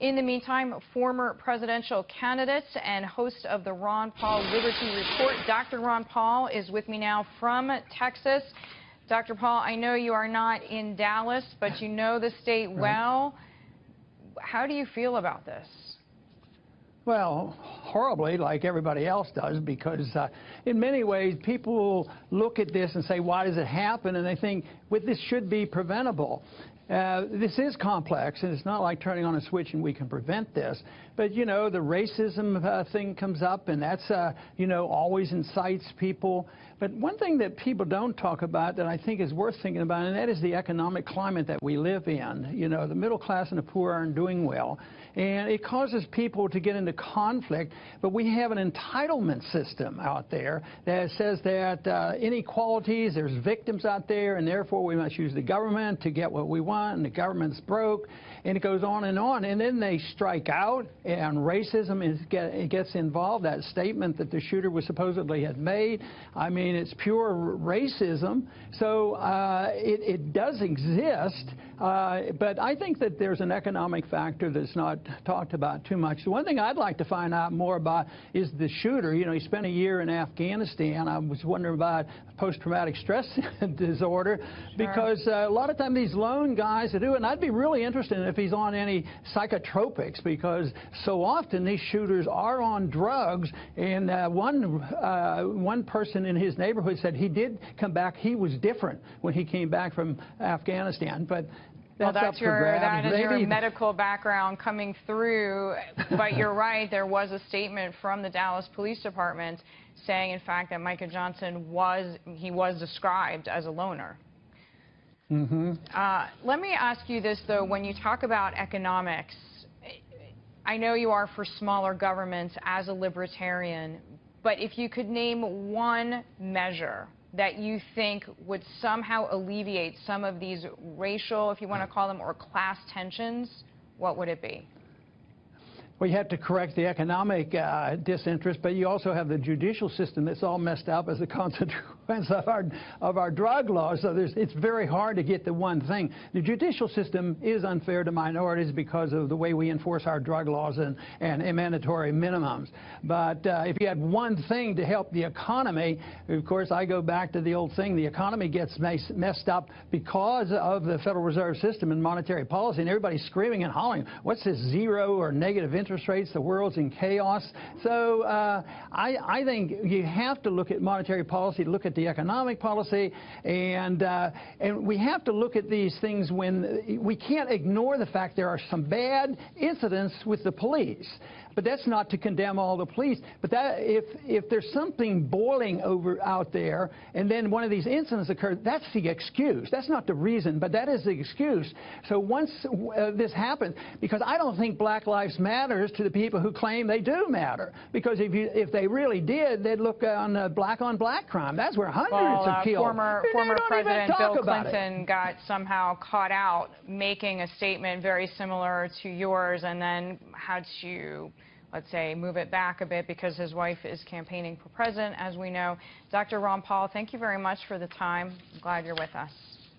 In the meantime, former presidential candidate and host of the Ron Paul Liberty Report, Dr. Ron Paul, is with me now from Texas. Dr. Paul, I know you are not in Dallas, but you know the state well. How do you feel about this? Well, horribly, like everybody else does, because in many ways people look at this and say, why does it happen? And they think, well, this should be preventable. This is complex, and it's not like turning on a switch and we can prevent this. But, you know, the racism thing comes up, and that's, you know, always incites people. But one thing that people don't talk about that I think is worth thinking about, and that is the economic climate that we live in. You know, the middle class and the poor aren't doing well, and it causes people to get into conflict. But we have an entitlement system out there that says that inequalities, there's victims out there, and therefore we must use the government to get what we want, and the government's broke, and it goes on. And then they strike out, and racism gets involved. That statement that the shooter was supposedly had made, I mean, it's pure racism. So it does exist, but I think that there's an economic factor that's not talked about too much. The one thing I'd like to find out more about is the shooter. You know, he spent a year in Afghanistan. I was wondering about post-traumatic stress disorder, because a lot of times these lone guys do it, and I'd be really interested in if he's on any psychotropics, because so often these shooters are on drugs. And one person in his neighborhood said he did come back. He was different when he came back from Afghanistan. But that is your medical background coming through. But you're right, there was a statement from the Dallas Police Department saying, in fact, that Micah Johnson was described as a loner. Let me ask you this, though. When you talk about economics, I know you are for smaller governments as a libertarian, but if you could name one measure that you think would somehow alleviate some of these racial, if you want to call them, or class tensions, what would it be? Well, you have to correct the economic disinterest, but you also have the judicial system that's all messed up as a consequence of our drug laws. So it's very hard to get the one thing. The judicial system is unfair to minorities because of the way we enforce our drug laws and mandatory minimums. But if you had one thing to help the economy, of course, I go back to the old thing. The economy gets messed up because of the Federal Reserve System and monetary policy, and everybody's screaming and hollering, what's this zero or negative interest rates? The world's in chaos. So I think you have to look at monetary policy, look at the economic policy, and we have to look at these things when we can't ignore the fact there are some bad incidents with the police. But that's not to condemn all the police. But that, if there's something boiling over out there, and then one of these incidents occurs, that's the excuse. That's not the reason, but that is the excuse. So once this happens, because I don't think Black Lives Matters to the people who claim they do matter. Because if they really did, they'd look on black crime. That's where hundreds are killed. Former President Bill Clinton got somehow caught out making a statement very similar to yours, and then had to, let's say, move it back a bit because his wife is campaigning for president, as we know. Dr. Ron Paul, thank you very much for the time. I'm glad you're with us.